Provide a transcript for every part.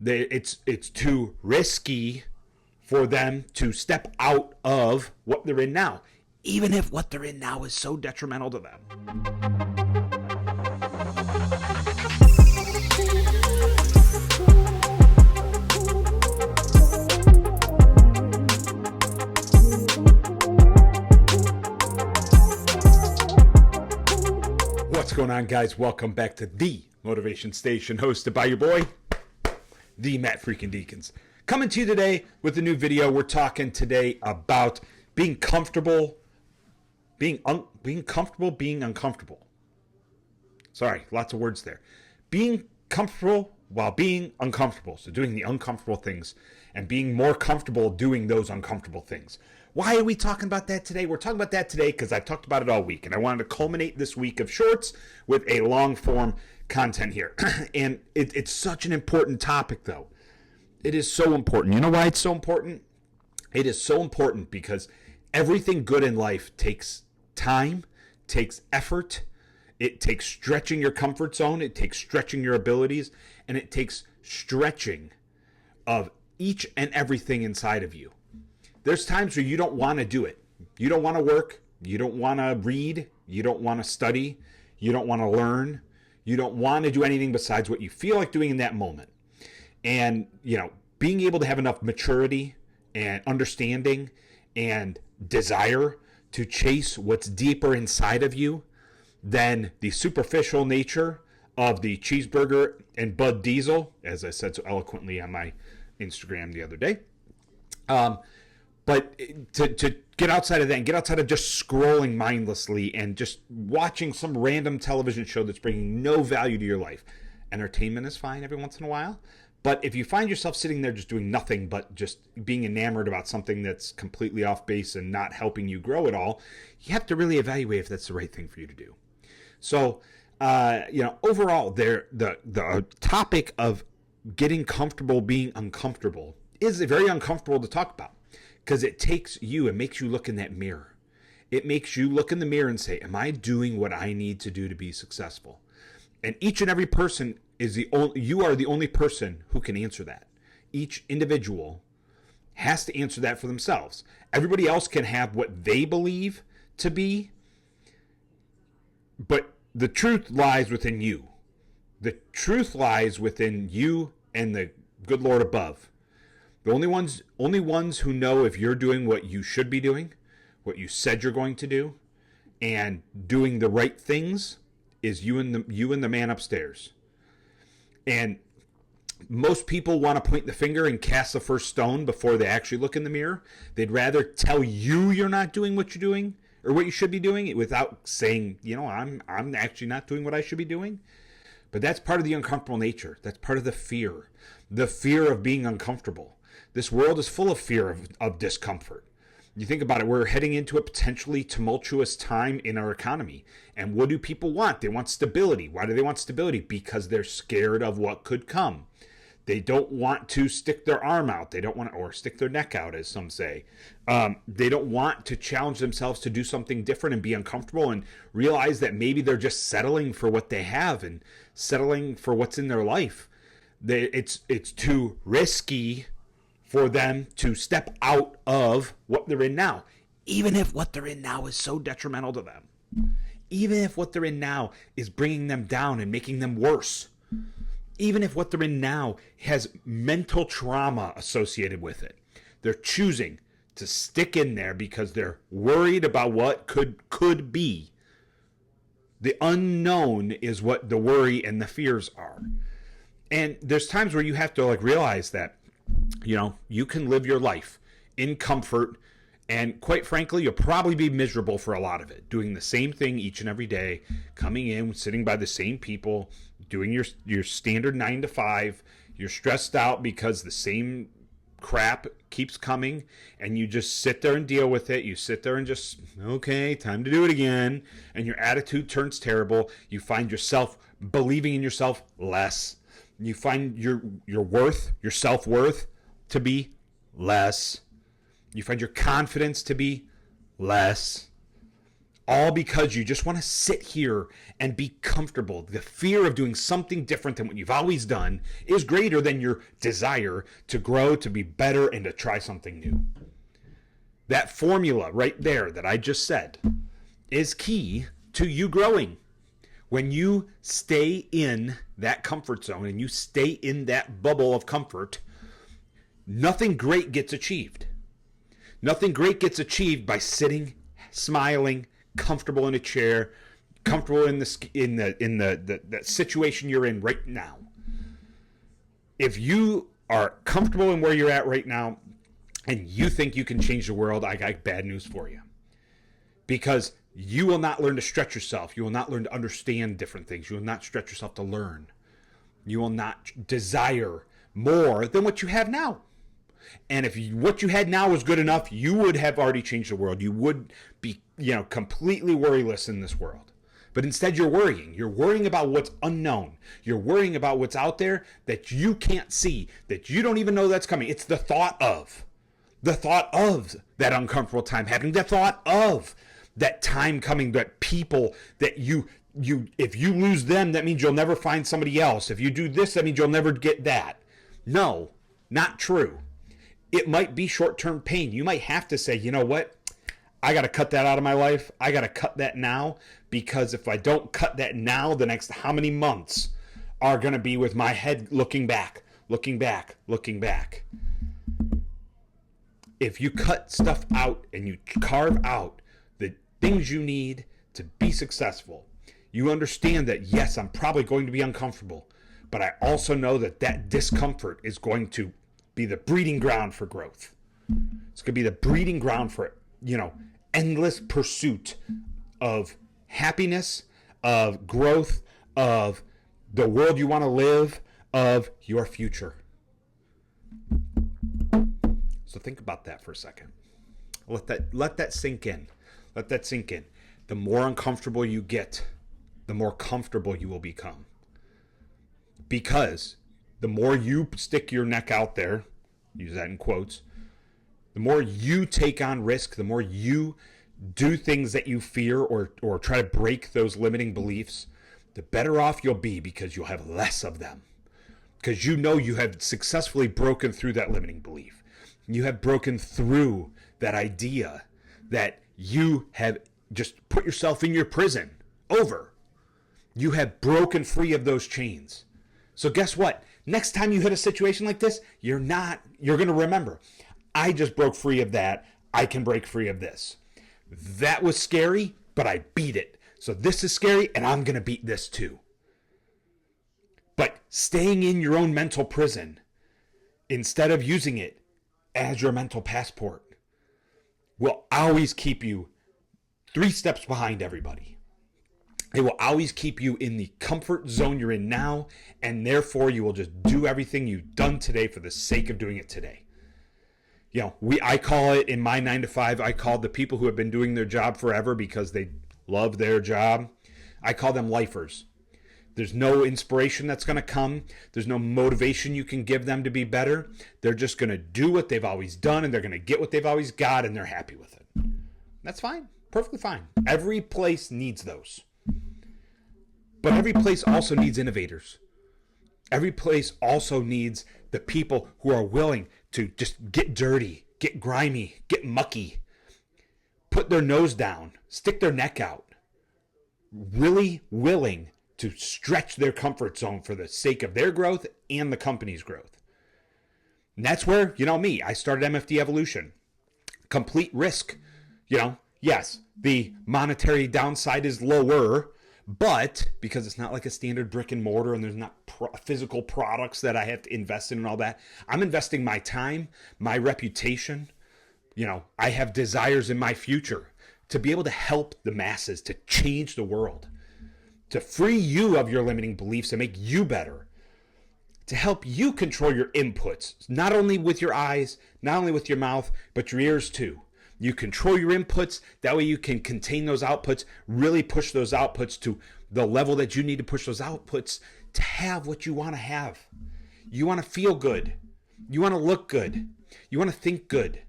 It's too risky for them to step out of what they're in now, even if what they're in now is so detrimental to them. What's going on, guys? Welcome back to the Motivation Station, hosted by your boy, the Mattfreakindeakins. Coming to you today with a new video. We're talking today about being comfortable, being uncomfortable. Sorry, lots of words there. Being comfortable while being uncomfortable. So doing the uncomfortable things and being more comfortable doing those uncomfortable things. Why are we talking about that today? We're talking about that today because I've talked about it all week, and I wanted to culminate this week of shorts with a long form content here. And it's such an important topic, though. It is so important. You know why it's so important? It is so important because everything good in life takes time, takes effort. It takes stretching your comfort zone. It takes stretching your abilities, and it takes stretching of each and everything inside of you. There's times where you don't want to do it. You don't want to work. You don't want to read. You don't want to study. You don't want to learn. You don't want to do anything besides what you feel like doing in that moment. And, being able to have enough maturity and understanding and desire to chase what's deeper inside of you than the superficial nature of the cheeseburger and Bud Diesel, as I said so eloquently on my Instagram the other day. But to get outside of that and get outside of just scrolling mindlessly and just watching some random television show that's bringing no value to your life. Entertainment is fine every once in a while. But if you find yourself sitting there just doing nothing but just being enamored about something that's completely off base and not helping you grow at all, you have to really evaluate if that's the right thing for you to do. So, overall, the topic of getting comfortable being uncomfortable is very uncomfortable to talk about. Because it takes you, it makes you look in that mirror. It makes you look in the mirror and say, am I doing what I need to do to be successful? And each and every person you are the only person who can answer that. Each individual has to answer that for themselves. Everybody else can have what they believe to be, but the truth lies within you. The truth lies within you and the good Lord above. The only ones who know if you're doing what you should be doing, what you said you're going to do, and doing the right things is you and the man upstairs. And most people want to point the finger and cast the first stone before they actually look in the mirror. They'd rather tell you you're not doing what you're doing or what you should be doing without saying, I'm actually not doing what I should be doing. But that's part of the uncomfortable nature. That's part of the fear of being uncomfortable. This world is full of fear of discomfort. You think about it, we're heading into a potentially tumultuous time in our economy. And what do people want? They want stability. Why do they want stability? Because they're scared of what could come. They don't want to stick their arm out. They don't want to, or stick their neck out, as some say. They don't want to challenge themselves to do something different and be uncomfortable and realize that maybe they're just settling for what they have and settling for what's in their life. It's too risky for them to step out of what they're in now, even if what they're in now is so detrimental to them. Even if what they're in now is bringing them down and making them worse. Even if what they're in now has mental trauma associated with it. They're choosing to stick in there because they're worried about what could be. The unknown is what the worry and the fears are. And there's times where you have to realize that you can live your life in comfort, and quite frankly, you'll probably be miserable for a lot of it, doing the same thing each and every day, coming in, sitting by the same people, doing your standard 9 to 5. You're stressed out because the same crap keeps coming, and you just sit there and deal with it. You sit there and just, okay, time to do it again, and your attitude turns terrible. You find yourself believing in yourself less. You find your worth, your self-worth to be less. You find your confidence to be less. all because you just want to sit here and be comfortable. The fear of doing something different than what you've always done is greater than your desire to grow, to be better, and to try something new. That formula right there that I just said is key to you growing. When you stay in that comfort zone and you stay in that bubble of comfort, nothing great gets achieved. Nothing great gets achieved by sitting, smiling, comfortable in a chair, comfortable in the situation you're in right now. If you are comfortable in where you're at right now and you think you can change the world, I got bad news for you. Because you will not learn to stretch yourself. You will not learn to understand different things. You will not stretch yourself to learn. You will not desire more than what you have now. And if what you had now was good enough, you would have already changed the world. You would be, completely worryless in this world. But instead you're worrying. You're worrying about what's unknown. You're worrying about what's out there that you can't see, that you don't even know that's coming. It's the thought of that uncomfortable time happening, the thought of that time coming, that people that you if you lose them, that means you'll never find somebody else. If you do this, that means you'll never get that. No, not true. It might be short-term pain. You might have to say, you know what? I got to cut that out of my life. I got to cut that now, because if I don't cut that now, the next how many months are going to be with my head looking back, looking back, looking back. If you cut stuff out and you carve out the things you need to be successful, you understand that, yes, I'm probably going to be uncomfortable, but I also know that that discomfort is going to be the breeding ground for growth. It's going to be the breeding ground for, endless pursuit of happiness, of growth, of the world you want to live, of your future. So think about that for a second. Let that sink in. Let that sink in. The more uncomfortable you get, the more comfortable you will become. Because the more you stick your neck out there, use that in quotes, the more you take on risk, the more you do things that you fear or try to break those limiting beliefs, the better off you'll be, because you'll have less of them. Because you have successfully broken through that limiting belief. You have broken through that idea that you have just put yourself in your prison over. You have broken free of those chains. So guess what? Next time you hit a situation like this, you're going to remember, I just broke free of that. I can break free of this. That was scary, but I beat it. So this is scary, and I'm going to beat this too. But staying in your own mental prison, instead of using it as your mental passport, will always keep you 3 steps behind everybody. It will always keep you in the comfort zone you're in now, and therefore you will just do everything you've done today for the sake of doing it today. I call it, in my 9 to 5, I call the people who have been doing their job forever because they love their job, I call them lifers. There's no inspiration that's going to come. There's no motivation you can give them to be better. They're just going to do what they've always done, and they're going to get what they've always got, and they're happy with it. That's fine. Perfectly fine. Every place needs those. But every place also needs innovators. Every place also needs the people who are willing to just get dirty, get grimy, get mucky, put their nose down, stick their neck out, really willing to stretch their comfort zone for the sake of their growth and the company's growth. And that's where, me, I started MFD Evolution. Complete risk. Yes, the monetary downside is lower, but because it's not like a standard brick and mortar and there's not physical products that I have to invest in and all that, I'm investing my time, my reputation. I have desires in my future to be able to help the masses, to change the world, to free you of your limiting beliefs and make you better, to help you control your inputs, not only with your eyes, not only with your mouth, but your ears too. You control your inputs. That way you can contain those outputs, really push those outputs to the level that you need to push those outputs to have what you want to have. You want to feel good. You want to look good. You want to think good.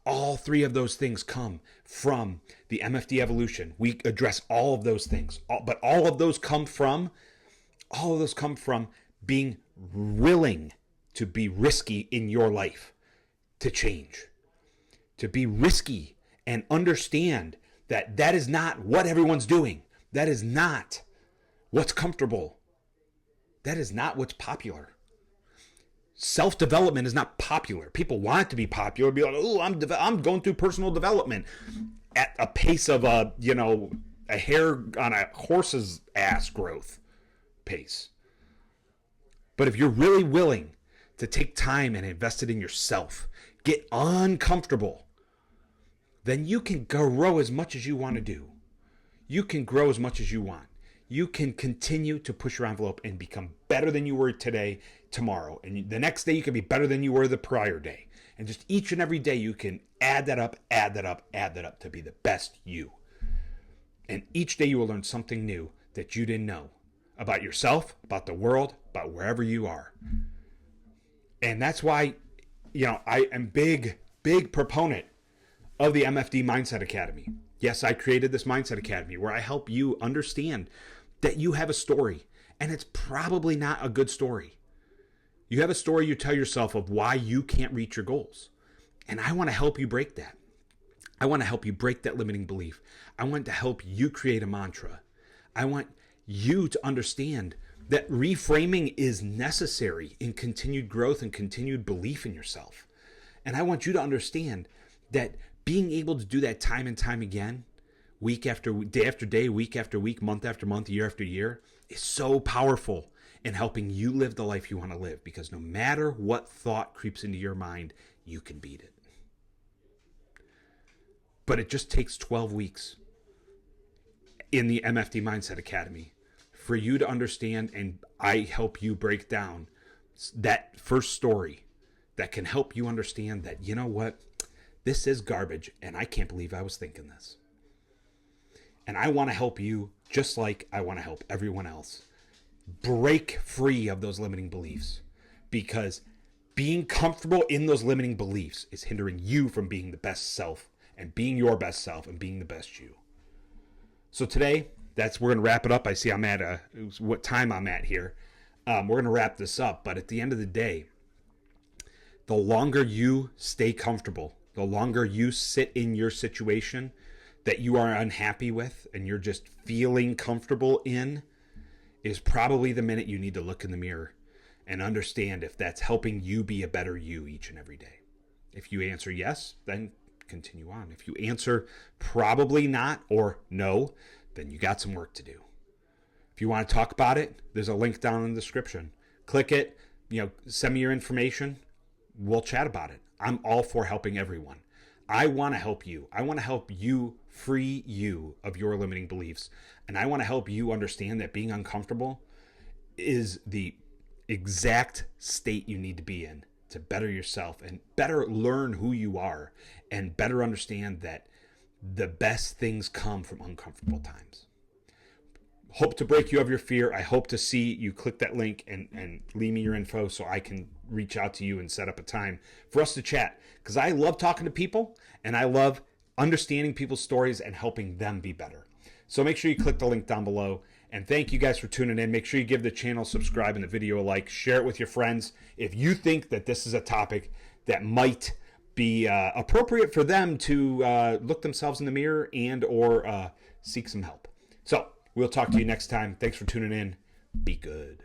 All three of those things come from the MFD evolution. We address all of those things, but all of those come from being willing to be risky in your life, to change, to be risky and understand that that is not what everyone's doing. That is not what's comfortable. That is not what's popular. Self-development is not popular. People want it to be popular. Be like, oh, I'm going through personal development at a pace of a hair on a horse's ass growth pace. But if you're really willing to take time and invest it in yourself, get uncomfortable, then you can grow as much as you want to do. You can grow as much as you want. You can continue to push your envelope and become better than you were today, tomorrow. And the next day you can be better than you were the prior day. And just each and every day you can add that up to be the best you. And each day you will learn something new that you didn't know about yourself, about the world, about wherever you are. And that's why, I am big proponent of the MFD Mindset Academy. Yes, I created this Mindset Academy where I help you understand that you have a story, and it's probably not a good story. You have a story you tell yourself of why you can't reach your goals. And I want to help you break that. I want to help you break that limiting belief. I want to help you create a mantra. I want you to understand that reframing is necessary in continued growth and continued belief in yourself. And I want you to understand that being able to do that time and time again, week after day after day, week after week, month after month, year after year, is so powerful in helping you live the life you want to live. Because no matter what thought creeps into your mind, you can beat it. But it just takes 12 weeks in the MFD Mindset Academy for you to understand, and I help you break down that first story that can help you understand that, you know what, this is garbage, and I can't believe I was thinking this. And I want to help you just like I want to help everyone else break free of those limiting beliefs, because being comfortable in those limiting beliefs is hindering you from being the best self and being your best self and being the best you. So today, we're going to wrap it up. I see I'm at what time I'm at here. We're going to wrap this up. But at the end of the day, the longer you stay comfortable, the longer you sit in your situation that you are unhappy with and you're just feeling comfortable in, is probably the minute you need to look in the mirror and understand if that's helping you be a better you each and every day. If you answer yes, then continue on. If you answer probably not or no, then you got some work to do. If you want to talk about it, there's a link down in the description. Click it, send me your information. We'll chat about it. I'm all for helping everyone. I want to help you. I want to help you free you of your limiting beliefs. And I want to help you understand that being uncomfortable is the exact state you need to be in to better yourself and better learn who you are and better understand that the best things come from uncomfortable times. Hope to break you of your fear. I hope to see you click that link and leave me your info so I can reach out to you and set up a time for us to chat. Because I love talking to people and I love understanding people's stories and helping them be better. So make sure you click the link down below. And thank you guys for tuning in. Make sure you give the channel a subscribe and the video a like. Share it with your friends. If you think that this is a topic that might be appropriate for them to look themselves in the mirror and or seek some help. So we'll talk to you next time. Thanks for tuning in. Be good.